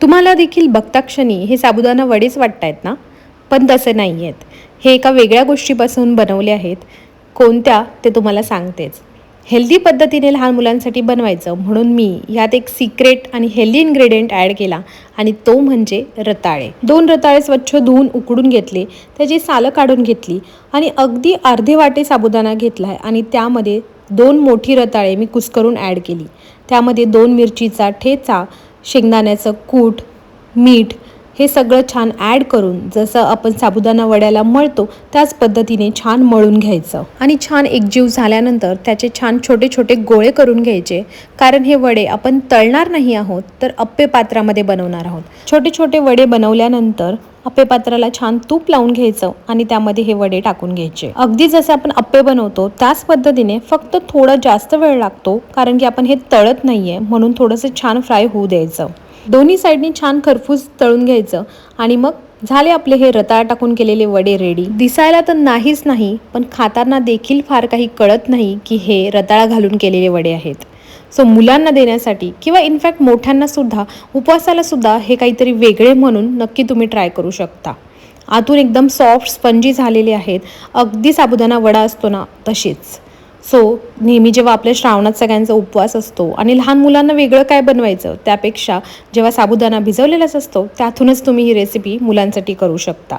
तुम्हाला देखील बघता क्षणी हे साबुदाणा वडेच वाटतायत ना? पण तसे नाही आहेत. हे एका वेगळ्या गोष्टीपासून बनवले आहेत. कोणत्या ते तुम्हाला सांगतेच. हेल्दी पद्धतीने लहान मुलांसाठी बनवायचं म्हणून मी यात एक सिक्रेट आणि हेल्दी इन्ग्रेडियंट ॲड केला आणि तो म्हणजे रताळे. 2 रताळे स्वच्छ धुवून उकडून घेतले, त्याची सालं काढून घेतली आणि अगदी अर्धे वाटे साबुदाणा घेतला आहे आणि त्यामध्ये 2 मोठी रताळे मी कुस्करून ॲड केली. त्यामध्ये 2 मिरचीचा ठेचा, शेंगदाण्याचं कूट, मीठ हे सगळं छान ॲड करून जसं आपण साबुदाणा वड्याला मळतो त्याच पद्धतीने छान मळून घ्यायचं आणि छान एकजीव झाल्यानंतर त्याचे छान छोटे छोटे गोळे करून घ्यायचे. कारण हे वडे आपण तळणार नाही आहोत तर अप्पे पात्रामध्ये बनवणार आहोत. छोटे छोटे वडे बनवल्यानंतर अप्पे पात्राला छान तूप लावून घ्यायचं आणि त्यामध्ये हे वडे टाकून घ्यायचे. अगदी जसे आपण अप्पे बनवतो त्याच पद्धतीने, फक्त थोडा जास्त वेळ लागतो कारण की आपण हे तळत नाहीये, म्हणून थोडंसं छान फ्राय होऊ द्यायचं. दोन्ही साईडनी छान खरपूस तळून घ्यायचं आणि मग झाले आपले हे रताळ टाकून केलेले वडे रेडी. दिसायला तर नाहीच नाही, पण खाताना देखील फार काही कळत नाही की हे रताळा घालून केलेले वडे आहेत. सो मुलांना देण्यासाठी किंवा इनफॅक्ट मोठ्यांना सुद्धा, उपवासाला सुद्धा हे काहीतरी वेगळे म्हणून नक्की तुम्ही ट्राय करू शकता. आतून एकदम सॉफ्ट स्पंजी झालेले आहेत, अगदी साबुदाणा वडा असतो ना तशीच. सो नेहमी जेव्हा आपल्या श्रावणात सगळ्यांचा उपवास असतो आणि लहान मुलांना वेगळं काय बनवायचं त्यापेक्षा जेव्हा साबुदाणा भिजवलेलाच असतो त्यातूनच तुम्ही ही रेसिपी मुलांसाठी करू शकता.